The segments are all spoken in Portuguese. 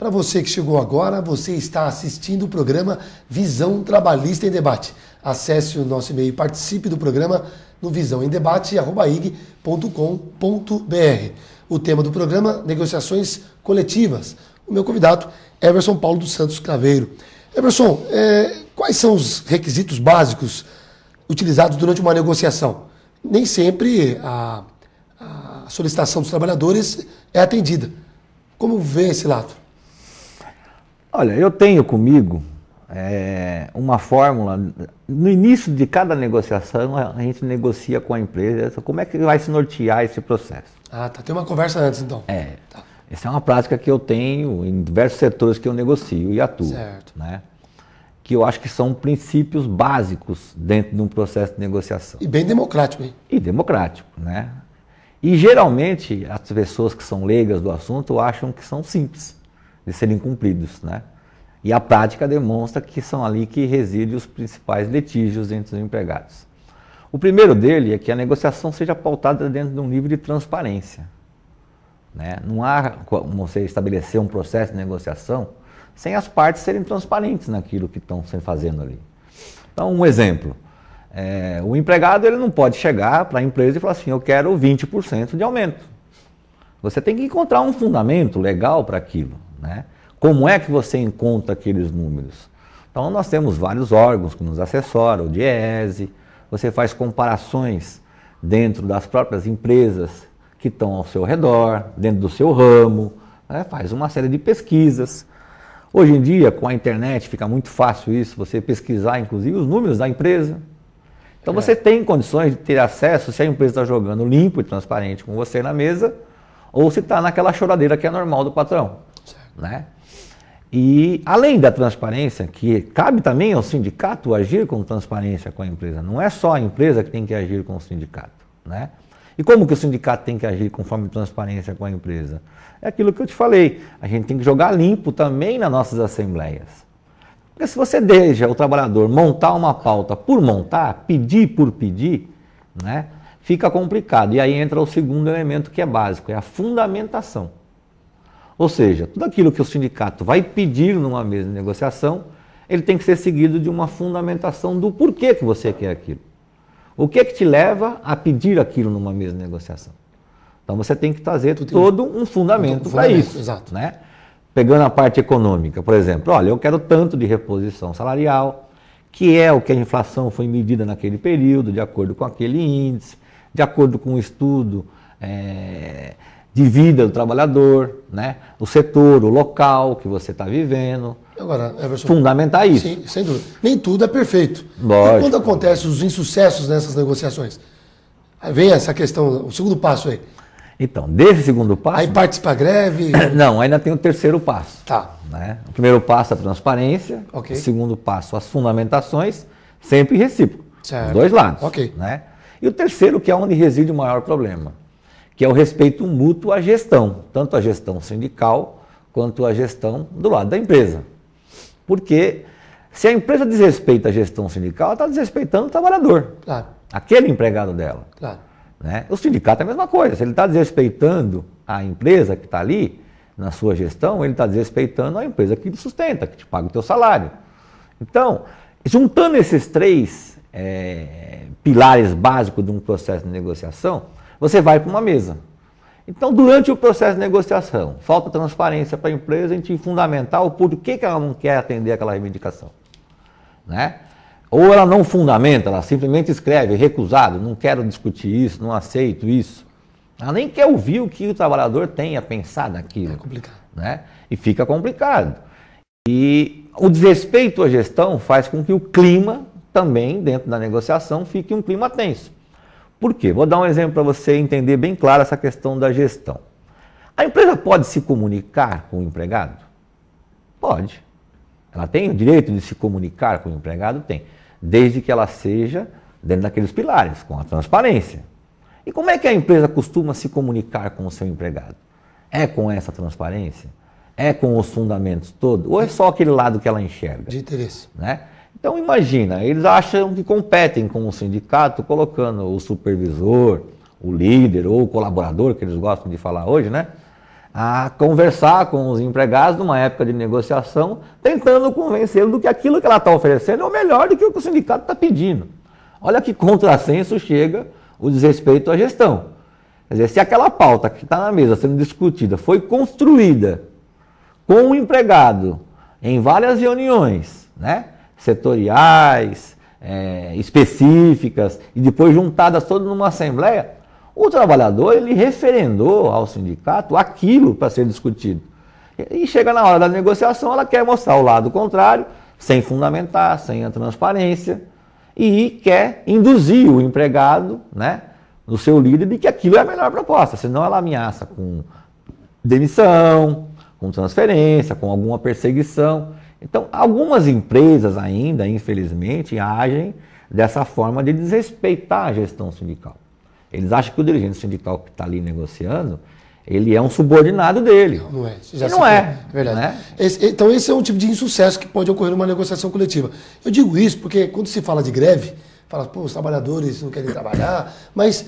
Para você que chegou agora, você está assistindo o programa Visão Trabalhista em Debate. Acesse o nosso e-mail e participe do programa no visãoemdebate@ig.com.br. O tema do programa, negociações coletivas. O meu convidado, Everson Paulo dos Santos Craveiro. Everson, quais são os requisitos básicos utilizados durante uma negociação? Nem sempre a solicitação dos trabalhadores é atendida. Como vê esse lado? Olha, eu tenho comigo uma fórmula. No início de cada negociação, a gente negocia com a empresa como é que vai se nortear esse processo. Ah, tá. Tem uma conversa antes, então. Tá. Essa é uma prática que eu tenho em diversos setores que eu negocio e atuo. Certo. Né? Que eu acho que são princípios básicos dentro de um processo de negociação. E bem democrático, hein? E democrático, né? E geralmente as pessoas que são leigas do assunto acham que são simples de serem cumpridos, né? E a prática demonstra que são ali que residem os principais litígios entre os empregados. O primeiro dele é que a negociação seja pautada dentro de um nível de transparência, né? Não há como você estabelecer um processo de negociação sem as partes serem transparentes naquilo que estão fazendo ali. Então, um exemplo. O empregado ele não pode chegar para a empresa e falar assim, eu quero 20% de aumento. Você tem que encontrar um fundamento legal para aquilo, né? Como é que você encontra aqueles números? Então, nós temos vários órgãos que nos assessoram, o DIEESE, você faz comparações dentro das próprias empresas que estão ao seu redor, dentro do seu ramo, né? Faz uma série de pesquisas. Hoje em dia, com a internet, fica muito fácil isso, você pesquisar, inclusive, os números da empresa. Então, você tem condições de ter acesso se a empresa está jogando limpo e transparente com você na mesa, ou se está naquela choradeira que é normal do patrão. Né? E, além da transparência, que cabe também ao sindicato agir com transparência com a empresa. Não é só a empresa que tem que agir com o sindicato. Né? E como que o sindicato tem que agir conforme transparência com a empresa? É aquilo que eu te falei, a gente tem que jogar limpo também nas nossas assembleias. Porque se você deixa o trabalhador montar uma pauta por montar, pedir por pedir, né, fica complicado. E aí entra o segundo elemento que é básico, é a fundamentação. Ou seja, tudo aquilo que o sindicato vai pedir numa mesa de negociação, ele tem que ser seguido de uma fundamentação do porquê que você quer aquilo. O que é que te leva a pedir aquilo numa mesa de negociação? Então você tem que trazer todo um fundamento para isso. Exato. Né? Pegando a parte econômica, por exemplo, olha, eu quero tanto de reposição salarial, que é o que a inflação foi medida naquele período, de acordo com aquele índice, de acordo com o estudo de vida do trabalhador, né? O setor, o local que você está vivendo. Agora, Everson, fundamentar isso. Sim, sem dúvida. Nem tudo é perfeito. Lógico. E quando acontecem os insucessos nessas negociações? Aí vem essa questão, o segundo passo aí. Então, desse segundo passo... Aí parte para a greve? Não, ainda tem o terceiro passo. Tá. Né? O primeiro passo é a transparência, okay. O segundo passo as fundamentações, sempre recíproco, certo. Dos dois lados. Okay. Né? E o terceiro, que é onde reside o maior problema, que é o respeito mútuo à gestão, tanto a gestão sindical quanto a gestão do lado da empresa. Porque se a empresa desrespeita a gestão sindical, ela está desrespeitando o trabalhador, claro. Aquele empregado dela. Claro. Né? O sindicato é a mesma coisa, se ele está desrespeitando a empresa que está ali na sua gestão, ele está desrespeitando a empresa que lhe sustenta, que te paga o teu salário. Então, juntando esses três pilares básicos de um processo de negociação, você vai para uma mesa. Então, durante o processo de negociação, falta transparência para a empresa, a gente fundamentar o porquê que ela não quer atender aquela reivindicação. Né? Ou ela não fundamenta, ela simplesmente escreve, recusado, não quero discutir isso, não aceito isso. Ela nem quer ouvir o que o trabalhador tem a pensar naquilo. É complicado. Né? E fica complicado. E o desrespeito à gestão faz com que o clima também, dentro da negociação, fique um clima tenso. Por quê? Vou dar um exemplo para você entender bem claro essa questão da gestão. A empresa pode se comunicar com o empregado? Pode. Ela tem o direito de se comunicar com o empregado? Tem. Desde que ela seja dentro daqueles pilares, com a transparência. E como é que a empresa costuma se comunicar com o seu empregado? É com essa transparência? É com os fundamentos todos? Ou é só aquele lado que ela enxerga? De interesse. Né? Então imagina, eles acham que competem com o sindicato, colocando o supervisor, o líder ou o colaborador, que eles gostam de falar hoje, né? a conversar com os empregados numa época de negociação, tentando convencê-los do que aquilo que ela está oferecendo é o melhor do que o que o sindicato está pedindo. Olha que contrassenso chega o desrespeito à gestão. Quer dizer, se aquela pauta que está na mesa sendo discutida foi construída com o empregado em várias reuniões, né, setoriais, específicas, e depois juntadas todas numa assembleia, o trabalhador ele referendou ao sindicato aquilo para ser discutido. E chega na hora da negociação, ela quer mostrar o lado contrário, sem fundamentar, sem a transparência, e quer induzir o empregado, né, no seu líder, de que aquilo é a melhor proposta, senão ela ameaça com demissão, com transferência, com alguma perseguição. Então, algumas empresas ainda, infelizmente, agem dessa forma de desrespeitar a gestão sindical. Eles acham que o dirigente sindical que está ali negociando, ele é um subordinado dele. Não é. Já não é. Verdade. Né? Então esse é um tipo de insucesso que pode ocorrer numa negociação coletiva. Eu digo isso porque quando se fala de greve, fala, pô, os trabalhadores não querem trabalhar, mas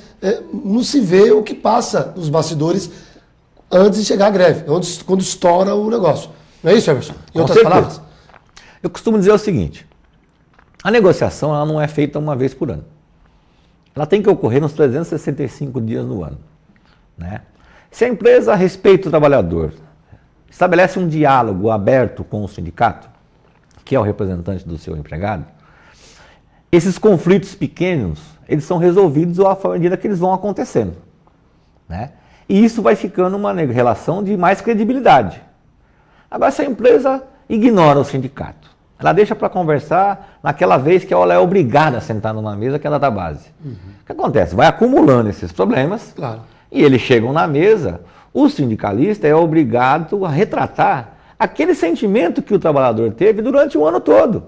não se vê o que passa nos bastidores antes de chegar à greve, quando estoura o negócio. Não é isso, Everson? Em outras palavras? Eu costumo dizer o seguinte, a negociação ela não é feita uma vez por ano. Ela tem que ocorrer nos 365 dias no ano. Né? Se a empresa respeita o trabalhador, estabelece um diálogo aberto com o sindicato, que é o representante do seu empregado, esses conflitos pequenos, eles são resolvidos à medida que eles vão acontecendo. Né? E isso vai ficando uma relação de mais credibilidade. Agora, se a empresa ignora o sindicato, ela deixa para conversar naquela vez que ela é obrigada a sentar numa mesa que é da base. O que acontece? Vai acumulando esses problemas, claro, e eles chegam na mesa, o sindicalista é obrigado a retratar aquele sentimento que o trabalhador teve durante o ano todo.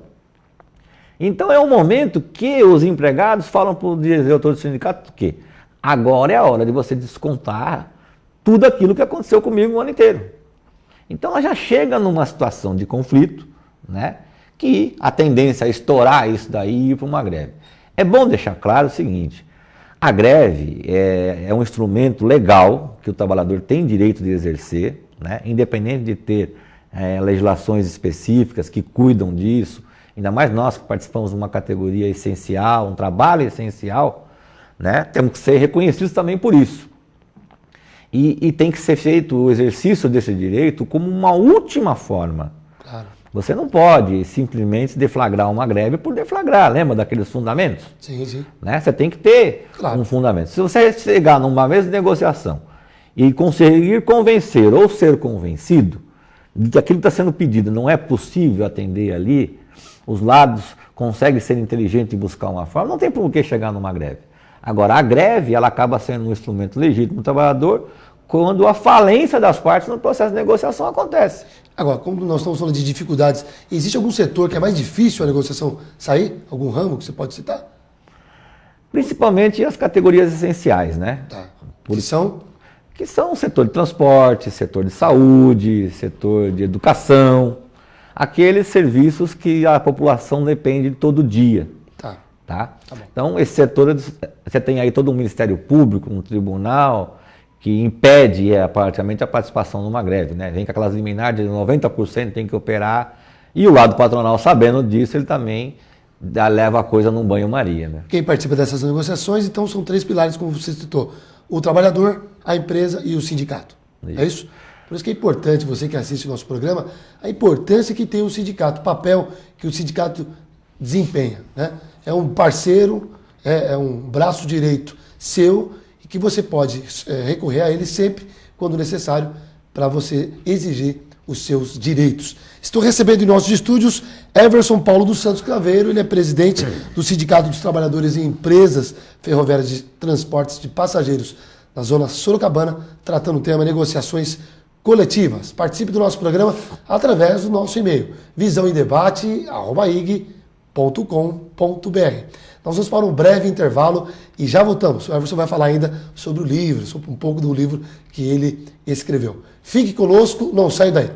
Então é um momento que os empregados falam para o diretor do sindicato que agora é a hora de você descontar tudo aquilo que aconteceu comigo o ano inteiro. Então ela já chega numa situação de conflito, né, que a tendência é estourar isso daí e ir para uma greve. É bom deixar claro o seguinte, a greve é um instrumento legal que o trabalhador tem direito de exercer, né, independente de ter legislações específicas que cuidam disso, ainda mais nós que participamos de uma categoria essencial, um trabalho essencial, né, temos que ser reconhecidos também por isso. E tem que ser feito o exercício desse direito como uma última forma. Claro. Você não pode simplesmente deflagrar uma greve por deflagrar, lembra daqueles fundamentos? Sim, sim. Né? Você tem que ter um fundamento. Se você chegar numa mesa de negociação e conseguir convencer ou ser convencido de que aquilo que está sendo pedido não é possível atender ali, os lados conseguem ser inteligentes e buscar uma forma, não tem por que chegar numa greve. Agora, a greve ela acaba sendo um instrumento legítimo do trabalhador quando a falência das partes no processo de negociação acontece. Agora, como nós estamos falando de dificuldades, existe algum setor que é mais difícil a negociação sair? Algum ramo que você pode citar? Principalmente as categorias essenciais, né? Tá. Que são o setor de transporte, setor de saúde, setor de educação, aqueles serviços que a população depende todo dia. Tá? Então, esse setor, você tem aí todo um Ministério Público, um tribunal, que impede praticamente a participação numa greve. Né? Vem com aquelas liminares de 90% tem que operar, e o lado patronal, sabendo disso, ele também leva a coisa num banho-maria. Né? Quem participa dessas negociações, então, são três pilares, como você citou: o trabalhador, a empresa e o sindicato. Isso. É isso? Por isso que é importante, você que assiste o nosso programa, a importância que tem o sindicato, o papel que o sindicato desempenha. Né? É um parceiro, é um braço direito seu e que você pode recorrer a ele sempre quando necessário para você exigir os seus direitos. Estou recebendo em nossos estúdios Everson Paulo dos Santos Craveiro, ele é presidente do Sindicato dos Trabalhadores em Empresas Ferroviárias de Transportes de Passageiros na Zona Sorocabana, tratando o tema negociações coletivas. Participe do nosso programa através do nosso e-mail, visãoemdebate@ig.com.br. Nós vamos para um breve intervalo e já voltamos. O Everson vai falar ainda sobre o livro, sobre um pouco do livro que ele escreveu. Fique conosco, não saia daí.